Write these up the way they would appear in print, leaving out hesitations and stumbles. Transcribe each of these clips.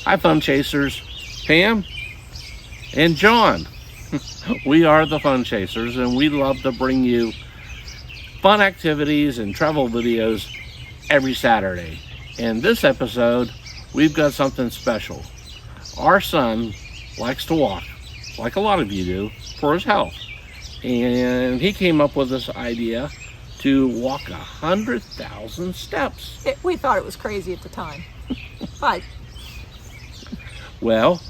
Hi, Fun Chasers. Pam and John. We are the Fun Chasers, and we love to bring you fun activities and travel videos every Saturday. In this episode, we've got something special. Our son likes to walk, like a lot of you do, for his health. And he came up with this idea to walk 100,000 steps. We thought it was crazy at the time. But well,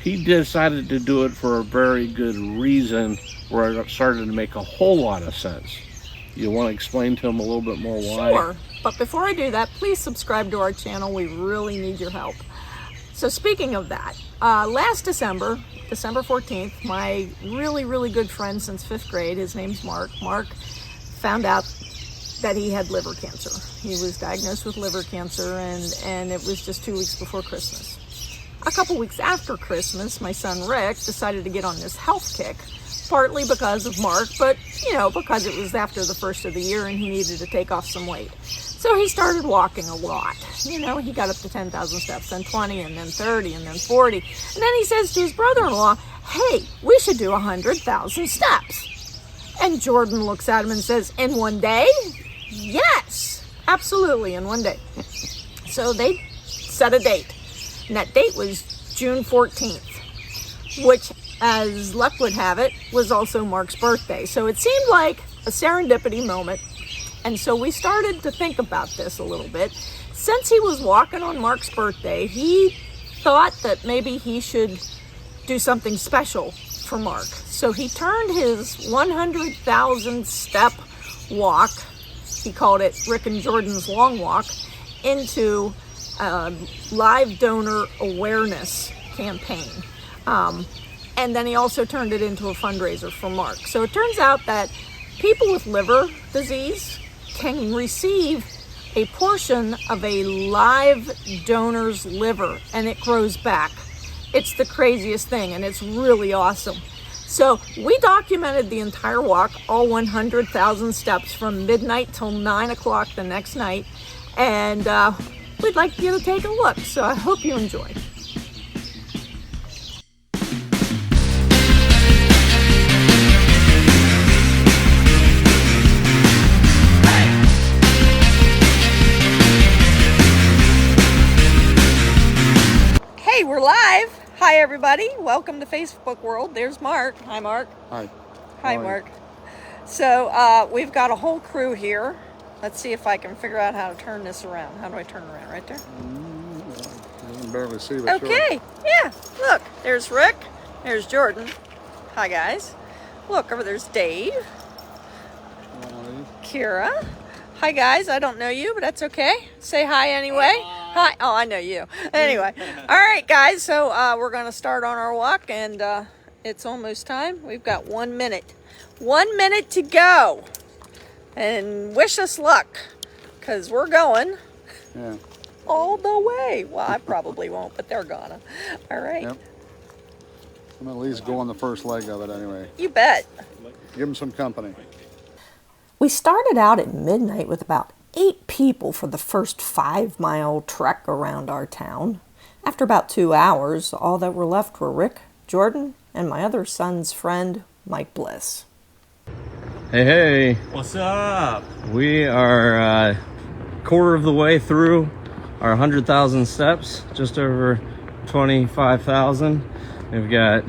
he decided to do it for a very good reason where it started to make a whole lot of sense. You want to explain to him a little bit more why? Sure, but before I do that, please subscribe to our channel. We really need your help. So speaking of that, last December 14th, my really good friend since 5th grade, his name's Mark found out that he had liver cancer. He was diagnosed with liver cancer, and it was just 2 weeks before Christmas. A couple weeks after Christmas, my son Rick decided to get on this health kick, partly because of Mark, but because it was after the first of the year and he needed to take off some weight. So he started walking a lot. He got up to 10,000 steps, then 20, and then 30, and then 40. And then he says to his brother-in-law, "Hey, we should do 100,000 steps." And Jordan looks at him and says, "In one day?" "Yes, absolutely, in one day." So they set a date. And that date was June 14th, which, as luck would have it, was also Mark's birthday. So it seemed like a serendipity moment. And so we started to think about this a little bit. Since he was walking on Mark's birthday, he thought that maybe he should do something special for Mark. So he turned his 100,000 step walk, he called it Rick and Jordan's Long Walk, into live donor awareness campaign. And then he also turned it into a fundraiser for Mark. So it turns out that people with liver disease can receive a portion of a live donor's liver, and it grows back. It's the craziest thing, and it's really awesome. So we documented the entire walk, all 100,000 steps, from midnight till 9 o'clock the next night. And we'd like you to take a look, so I hope you enjoy. Hey, we're live. Hi, everybody. Welcome to Facebook World. There's Mark. Hi, Mark. Hi. Hi, Mark. So we've got a whole crew here. Let's see if I can figure out how to turn this around. How do I turn around? Right there? I can barely see, but okay. Sure. Yeah. Look, there's Rick. There's Jordan. Hi, guys. Look, over there's Dave. Kira. Hi, guys. I don't know you, but that's okay. Say hi anyway. Hi. Oh, I know you. Anyway. All right, guys. So we're going to start on our walk, and it's almost time. We've got 1 minute. 1 minute to go. And wish us luck, because we're going all the way. Well, I probably won't, but they're gonna. All right. Yep. I'm gonna at least go on the first leg of it anyway. You bet. Give them some company. We started out at midnight with about 8 people for the first 5-mile trek around our town. After about 2 hours, all that were left were Rick, Jordan, and my other son's friend, Mike Bliss. Hey. What's up? We are quarter of the way through our 100,000 steps, just over 25,000. We've got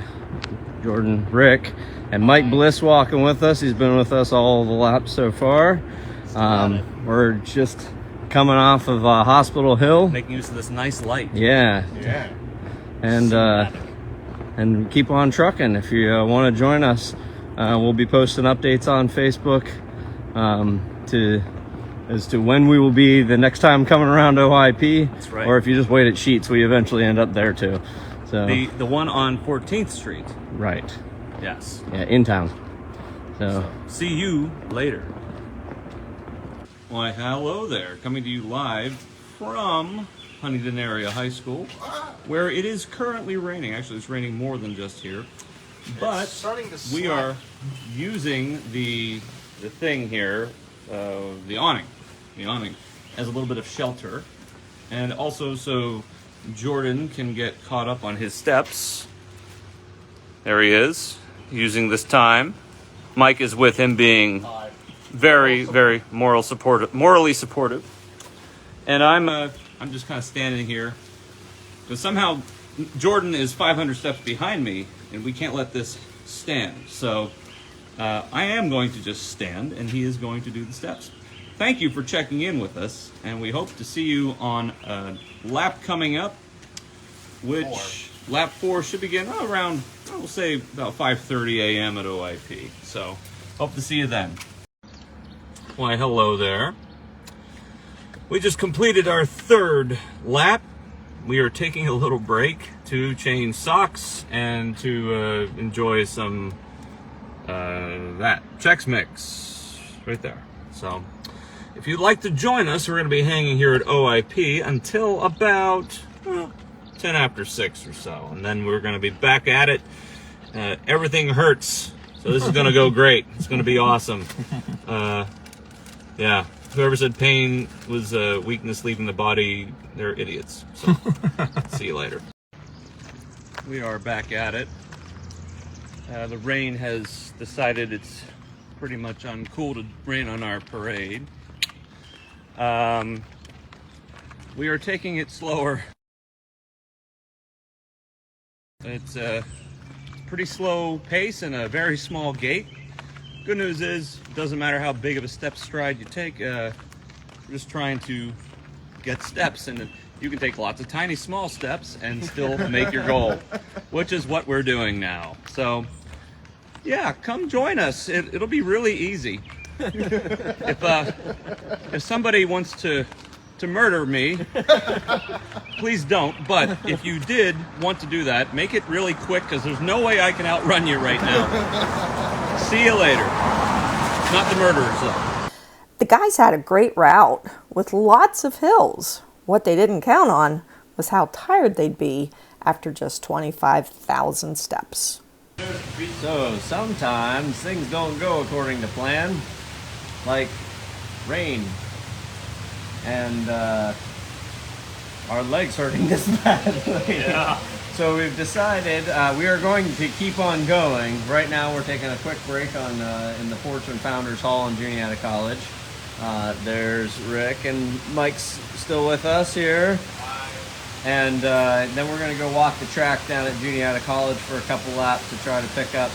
Jordan, Rick, and Mike Bliss walking with us. He's been with us all the laps so far. We're just coming off of Hospital Hill. Making use of this nice light. Yeah. And keep on trucking. If you want to join us, we'll be posting updates on Facebook as to when we will be the next time coming around OIP. That's right. Or if you just wait at Sheets, we eventually end up there too. So The one on 14th Street. right. Yes. Yeah, in town. So See you later. Why, hello there. Coming to you live from Huntington Area High School, where it is currently raining. Actually, it's raining more than just here. But we are using the thing here, the awning, as a little bit of shelter, and also so Jordan can get caught up on his steps. There he is, using this time. Mike is with him, being very, very morally supportive. And I'm just kind of standing here because somehow Jordan is 500 steps behind me, and we can't let this stand. So I am going to just stand, and he is going to do the steps. Thank you for checking in with us, and we hope to see you on a lap coming up, which lap 4 should begin around, we'll say about 5:30 a.m. at OIP. So hope to see you then. Why, hello there. We just completed our 3rd lap. We are taking a little break to change socks and to enjoy some that Chex Mix right there. So if you'd like to join us, we're going to be hanging here at OIP until about 10 after 6 or so, and then we're going to be back at it. Everything hurts, so this is going to go great. It's going to be awesome. Yeah, whoever said pain was weakness leaving the body, they're idiots. So see you later. We are back at it. The rain has decided it's pretty much uncool to rain on our parade. We are taking it slower. It's a pretty slow pace and a very small gait. Good news is, it doesn't matter how big of a step stride you take, we're just trying to get steps, and you can take lots of tiny small steps and still make your goal, which is what we're doing now. So yeah, come join us. It'll be really easy. If somebody wants to murder me, please don't. But if you did want to do that, make it really quick, because there's no way I can outrun you right now. See you later. Not the murderers, though. The guys had a great route with lots of hills. What they didn't count on was how tired they'd be after just 25,000 steps. So sometimes things don't go according to plan, like rain, and our legs hurting this badly. Yeah. So we've decided we are going to keep on going. Right now we're taking a quick break on in the Fortune Founders Hall in Juniata College. There's Rick, and Mike's still with us here. And then we're going to go walk the track down at Juniata College for a couple laps to try to pick up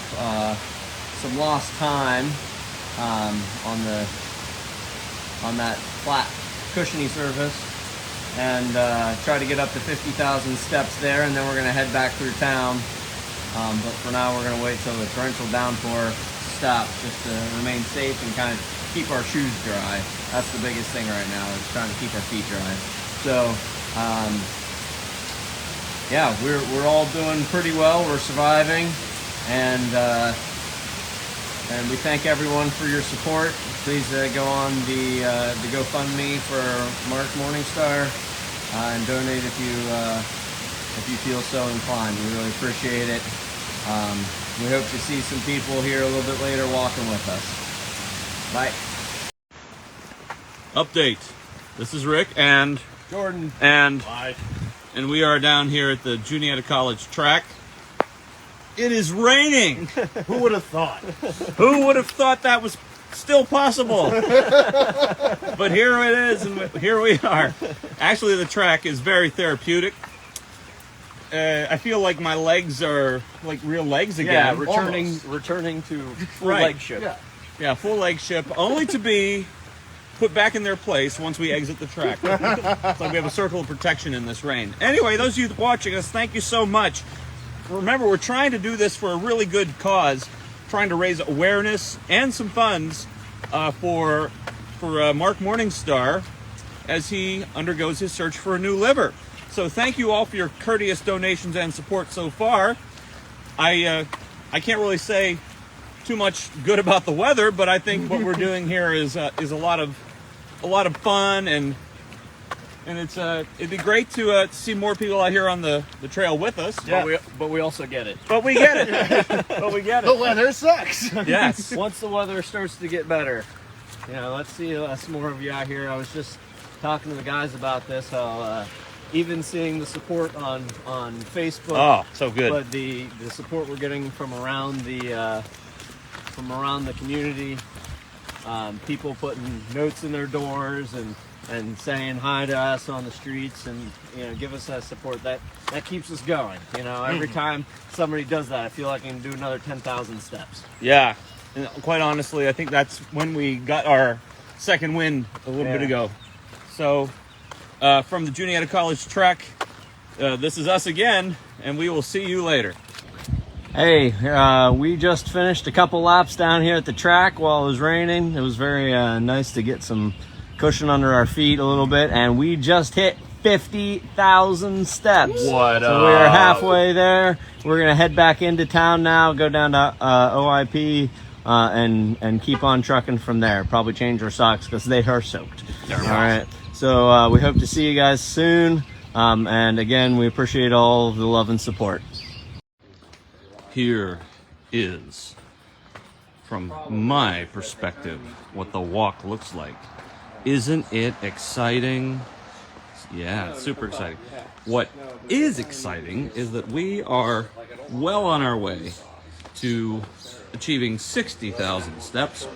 some lost time on that flat, cushiony surface, and try to get up to 50,000 steps there, and then we're going to head back through town. But for now, we're going to wait till the torrential downpour stops, just to remain safe and kind of keep our shoes dry. That's the biggest thing right now, is trying to keep our feet dry. So yeah, we're all doing pretty well. We're surviving, and we thank everyone for your support. Please go on the GoFundMe for Mark Morningstar and donate if you feel so inclined. We really appreciate it. We hope to see some people here a little bit later walking with us. Bye. Update. This is Rick and Jordan. And Bye. And we are down here at the Juniata College track. It is raining. Who would have thought? Who would have thought that was still possible? But here it is, and here we are. Actually, the track is very therapeutic. I feel like my legs are like real legs again. Yeah, returning to full leg ship. Yeah, full leg ship, only to be put back in their place once we exit the track. It's like we have a circle of protection in this rain. Anyway, those of you watching us, thank you so much. Remember, we're trying to do this for a really good cause, trying to raise awareness and some funds for Mark Morningstar as he undergoes his search for a new liver. So thank you all for your courteous donations and support so far. I can't really say too much good about the weather, but I think what we're doing here is a lot of fun, and it'd be great to see more people out here on the trail with us. Yeah. But we also get it. But we get it. The weather sucks. Yes. Once the weather starts to get better, let's see some more of you out here. I was just talking to the guys about this, how even seeing the support on Facebook. Oh, so good. But the support we're getting from around the community, people putting notes in their doors and saying hi to us on the streets, and give us that support, that keeps us going. Every time somebody does that, I feel like I can do another 10,000 steps. Yeah, and quite honestly, I think that's when we got our second win a little bit ago. So from the Juniata College Trek, this is us again, and we will see you later. Hey, we just finished a couple laps down here at the track while it was raining. It was very nice to get some cushion under our feet a little bit, and we just hit 50,000 steps. What So we are halfway there. We're gonna head back into town now, go down to OIP, and keep on trucking from there. Probably change our socks because they are soaked. All right. So we hope to see you guys soon. And again, we appreciate all the love and support. Here is, from my perspective, what the walk looks like. Isn't it exciting? Yeah, it's super exciting. What is exciting is that we are well on our way to achieving 60,000 steps,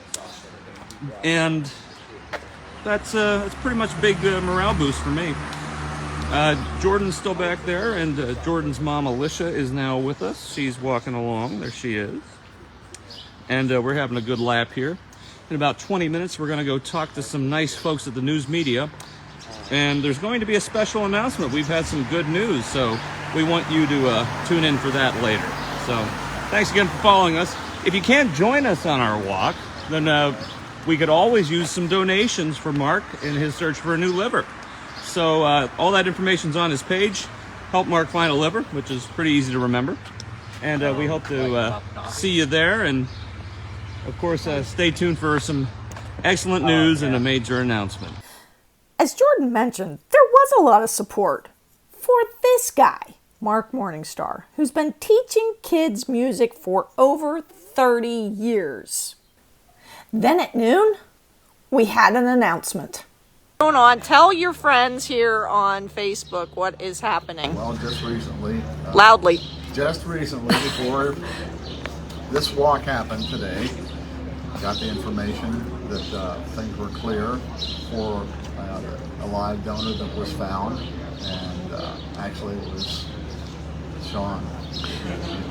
and that's pretty much a big morale boost for me. Jordan's still back there, and Jordan's mom Alicia is now with us. She's walking along. There she is. And we're having a good lap here. In about 20 minutes, we're going to go talk to some nice folks at the news media. And there's going to be a special announcement. We've had some good news, so we want you to tune in for that later. So thanks again for following us. If you can't join us on our walk, then we could always use some donations for Mark in his search for a new liver. So all that information's on his page. Help Mark find a liver, which is pretty easy to remember. And we hope to see you there. And of course, stay tuned for some excellent news and a major announcement. As Jordan mentioned, there was a lot of support for this guy, Mark Morningstar, who's been teaching kids music for over 30 years. Then at noon, we had an announcement. Going on, tell your friends here on Facebook what is happening. Well, just recently. Loudly. Just recently, before this walk happened today, I got the information that things were clear for a live donor that was found, and actually it was Shawn,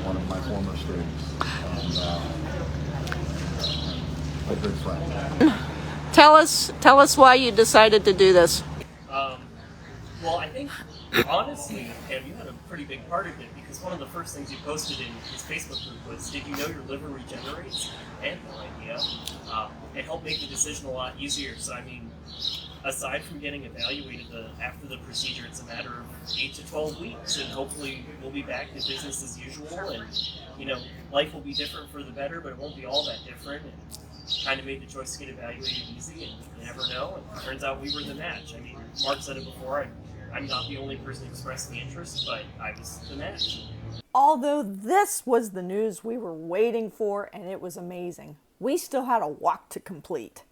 one of my former students, and a good friend. Tell us why you decided to do this. Well, I think, honestly, Pam, you had a pretty big part of it, because one of the first things you posted in his Facebook group was, did you know your liver regenerates? I had no idea. It helped make the decision a lot easier. So, I mean, aside from getting evaluated after the procedure, it's a matter of 8 to 12 weeks, and hopefully we'll be back to business as usual, and, life will be different for the better, but it won't be all that different. And kind of made the choice to get evaluated easy, and you never know. And it turns out we were the match. I mean, Mark said it before, I'm not the only person who expressed the interest, but I was the match. Although this was the news we were waiting for, and it was amazing, we still had a walk to complete.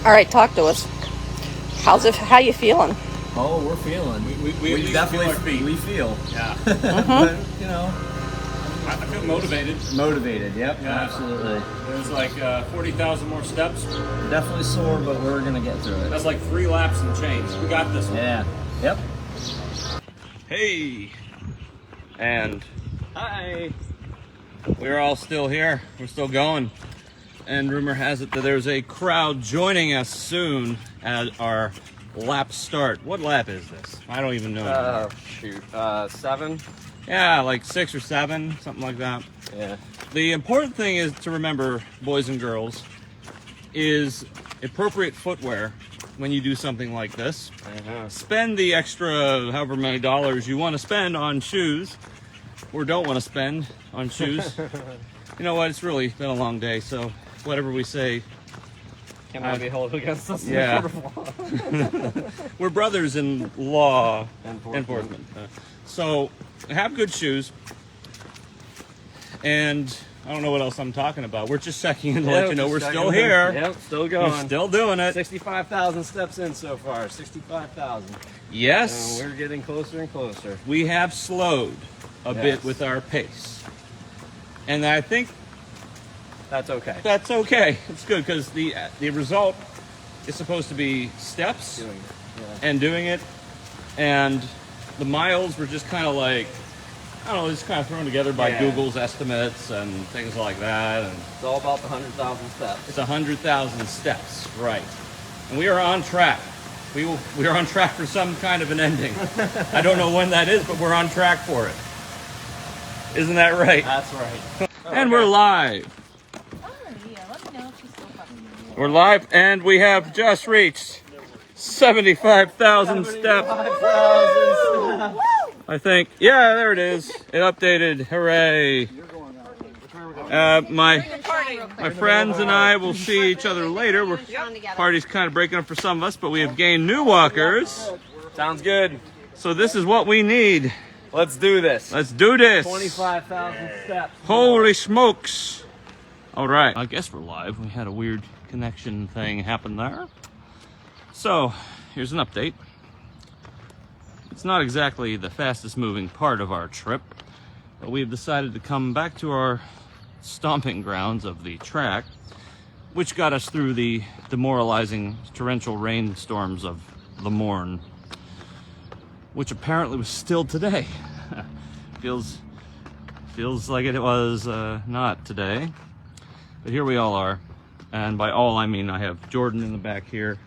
All right, talk to us. How you feeling? Oh, we're feeling. We definitely we feel. Yeah. But, I feel motivated. Motivated, yep, Yeah. absolutely. There's like 40,000 more steps. Definitely sore, but we're gonna get through it. That's like 3 laps and change. We got this one. Yeah, yep. Hey, and Hi. we're all still here. We're still going. And rumor has it that there's a crowd joining us soon at our lap start. What lap is this? I don't even know. 7. Yeah, like 6 or 7, something like that. Yeah. The important thing is to remember, boys and girls, is appropriate footwear when you do something like this. Spend the extra however many dollars you want to spend on shoes, or don't want to spend on shoes. You know what? It's really been a long day, so whatever we say Cannot be held against us. Yeah. We're brothers in law enforcement. So have good shoes, and I don't know what else I'm talking about. We're just checking in to let you know we're still here. Yep, still going. We're still doing it. 65,000 steps in so far. 65,000. Yes. We're getting closer and closer. We have slowed a bit with our pace. And I think That's okay. that's okay. It's good because the result is supposed to be steps Doing it. Yeah. and doing it. And the miles were just kind of like, I don't know, just kind of thrown together by Yeah. Google's estimates and things like that. And It's all about the 100,000 steps. it's 100,000 steps, right? And we are on track. We are on track for some kind of an ending. I don't know when that is, but we're on track for it. Isn't that right? That's right. And we're live. Oh, yeah. Let me know if she's still fucking. We're live, and we have just reached 75,000 steps. 5,000 steps. I think. Yeah, there it is. It updated. Hooray! My friends and I will see each other later. Party's kind of breaking up for some of us, but we have gained new walkers. Sounds good. So this is what we need. Let's do this. Let's do this. 25,000 steps. Holy smokes! All right. I guess we're live. We had a weird connection thing happen there. So here's an update. It's not exactly the fastest moving part of our trip, but we've decided to come back to our stomping grounds of the track, which got us through the demoralizing torrential rainstorms of the morn, which apparently was still today. feels like it was not today, but here we all are. And by all I mean I have Jordan in the back here,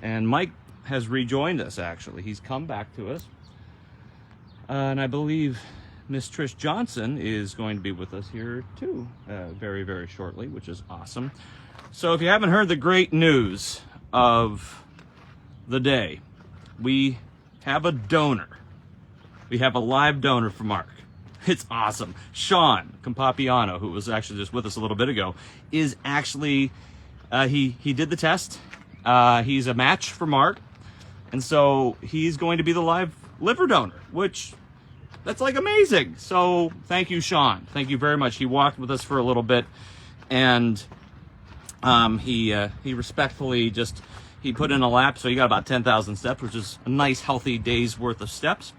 and Mike has rejoined us. Actually, he's come back to us, and I believe Miss Trish Johnson is going to be with us here too, very, very shortly, which is awesome. So if you haven't heard the great news of the day, we have a donor. We have a live donor for Mark. It's awesome. Shawn Campopiano, who was actually just with us a little bit ago, is actually, he did the test. He's a match for Mark. And so he's going to be the live liver donor, which that's like amazing. So thank you, Shawn. Thank you very much. He walked with us for a little bit, and he respectfully he put in a lap, so he got about 10,000 steps, which is a nice, healthy day's worth of steps.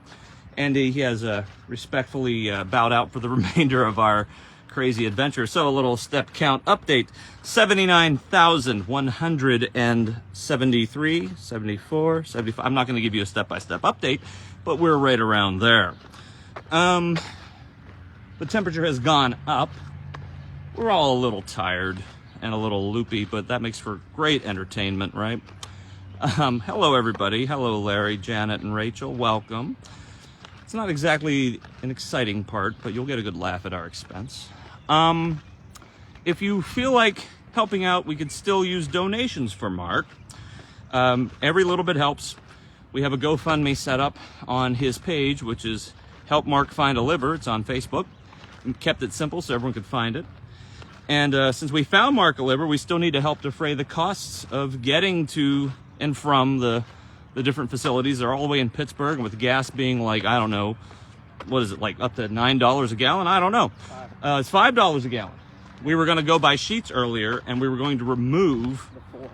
And he has respectfully bowed out for the remainder of our crazy adventure. So a little step count update: 79,173, 74, 75. I'm not going to give you a step-by-step update, but we're right around there. The temperature has gone up. We're all a little tired and a little loopy, but that makes for great entertainment, right? Hello, everybody. Hello, Larry, Janet, and Rachel. Welcome. It's not exactly an exciting part, but you'll get a good laugh at our expense. If you feel like helping out, we could still use donations for Mark. Every little bit helps. We have a GoFundMe set up on his page, which is Help Mark Find a Liver. It's on Facebook. We kept it simple so everyone could find it. And since we found Mark a liver, we still need to help defray the costs of getting to and from the different facilities. They're all the way in Pittsburgh, and with gas being like, I don't know, what is it, like up to $9 a gallon? I don't know. It's $5 a gallon. We were going to go buy sheets earlier, and we were going to remove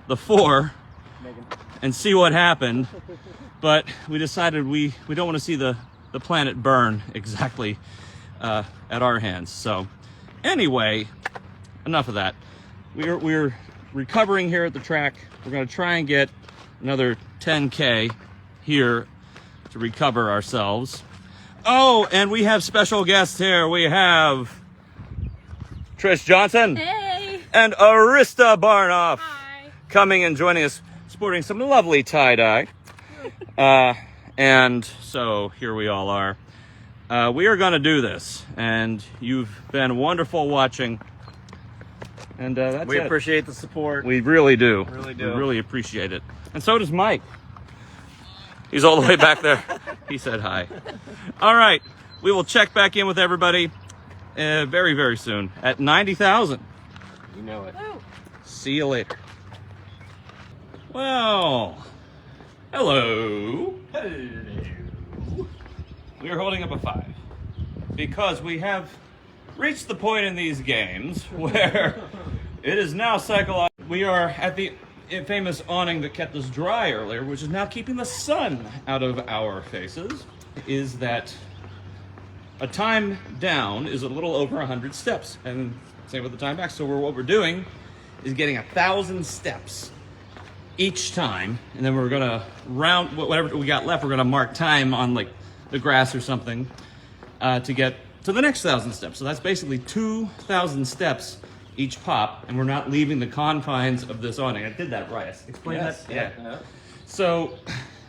the four and see what happened. But we decided we don't want to see the planet burn exactly at our hands. So anyway, enough of that. We're recovering here at the track. We're going to try and get another 10K here to recover ourselves. Oh, and we have special guests here. We have Trish Johnson. Hey. And Arista Barnoff. Hi. Coming and joining us, sporting some lovely tie-dye. And so here we all are. We are going to do this, and you've been wonderful watching. And that's We it. appreciate the support. We really do. Really do. We really appreciate it. And so does Mike. He's all the way back there. He said hi. All right. We will check back in with everybody very, very soon at 90,000. You know it. See you later. Well, hello. Hello. We are holding up a 5 because we have reached the point in these games where it is now psychological. We are at the famous awning that kept us dry earlier, which is now keeping the sun out of our faces. Is that a time down is a little over 100 steps, and same with the time back. So what we're doing is getting 1,000 steps each time, and then we're gonna round whatever we got left. We're gonna mark time on like the grass or something to get to the next 1,000 steps. So that's basically 2,000 steps each pop, and we're not leaving the confines of this awning. I did that right. Explain Yes, that. yeah. So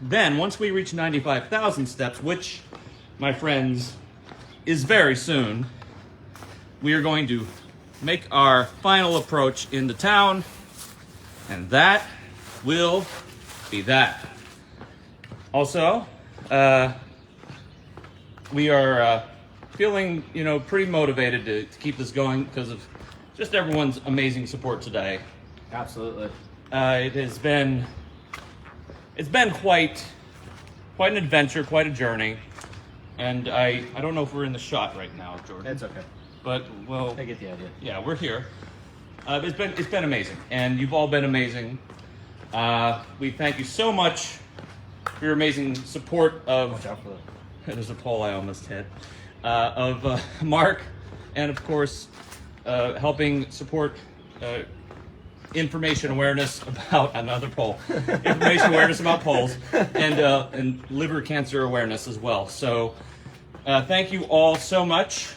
then, once we reach 95,000 steps, which, my friends, is very soon, we are going to make our final approach into town, and that will be that. Also, we are feeling, pretty motivated to keep this going because of just everyone's amazing support today. Absolutely. It's been quite an adventure, quite a journey, and I don't know if we're in the shot right now, Jordan. It's okay. But well, I get the idea. yeah, we're here. It's been amazing, and you've all been amazing. We thank you so much for your amazing support of. Watch out for that. There's a pole I almost hit. Of Mark, and of course, helping support information awareness about another poll, information awareness about polls, and liver cancer awareness as well. So, thank you all so much.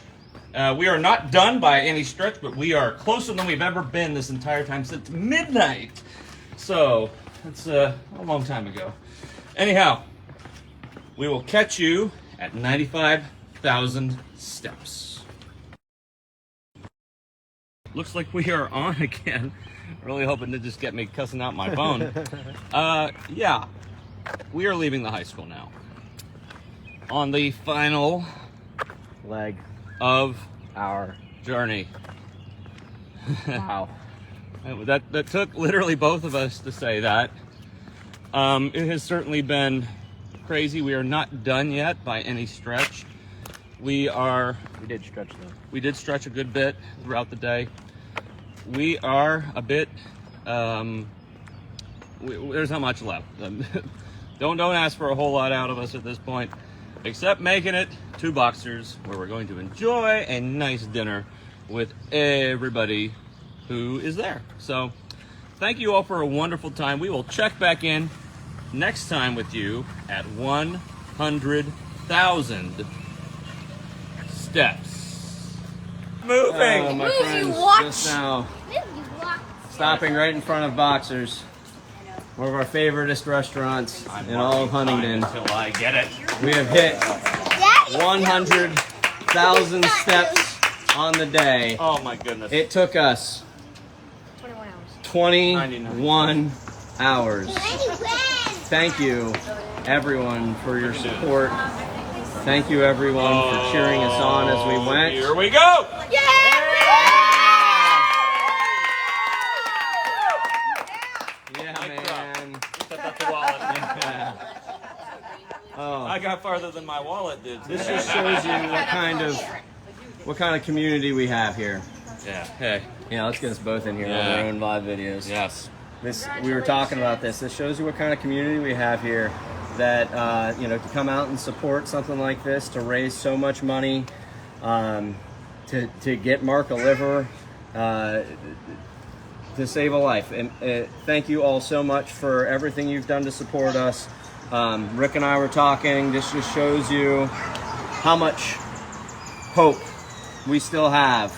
We are not done by any stretch, but we are closer than we've ever been this entire time since midnight. So, that's a long time ago. Anyhow, we will catch you at 95,000 steps. Looks like we are on again. Really hoping to just get me cussing out my phone. Yeah, we are leaving the high school now. On the final Leg. of Our. journey. Wow. That took literally both of us to say that. It has certainly been crazy. We are not done yet by any stretch. We did stretch though. We did stretch a good bit throughout the day. We are a bit. There's not much left. Don't ask for a whole lot out of us at this point, except making it to Boxers, where we're going to enjoy a nice dinner with everybody who is there. So, thank you all for a wonderful time. We will check back in next time with you at 100,000 steps. Moving! My Move, friends, you watch. just now stopping right in front of Boxers, one of our favoriteest restaurants in all of Huntingdon. Until I get it. We have hit 100,000 steps on the day. Oh my goodness. It took us 21 hours. Thank you, everyone, for your support. Thank you, everyone, for cheering us on as we went. Here we go! Yeah, man. Oh, I got farther than my wallet did. this just shows you what kind of community we have here. Yeah. Hey. Yeah, let's get us both in here on Yeah. our own live videos. Yes. We were talking about this. This shows you what kind of community we have here. That to come out and support something like this, to raise so much money, to get Mark a liver, to save a life. And thank you all so much for everything you've done to support us. Rick and I were talking. This just shows you how much hope we still have.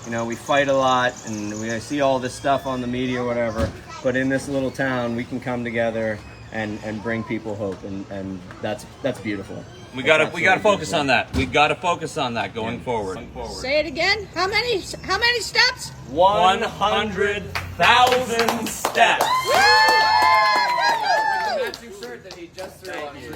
We fight a lot, and we see all this stuff on the media or whatever. But in this little town, we can come together and bring people hope, and that's beautiful. We gotta focus on that. We gotta focus on that going forward. Say it again. How many steps? 100,000 steps. Matching shirt that he just threw on you.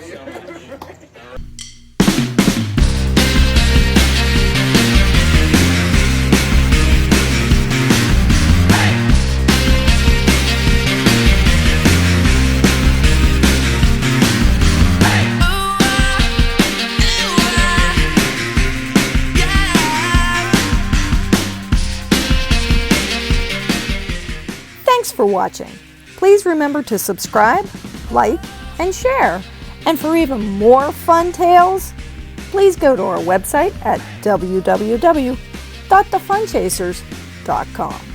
for watching. Please remember to subscribe, like, and share. And for even more fun tales, please go to our website at www.thefunchasers.com.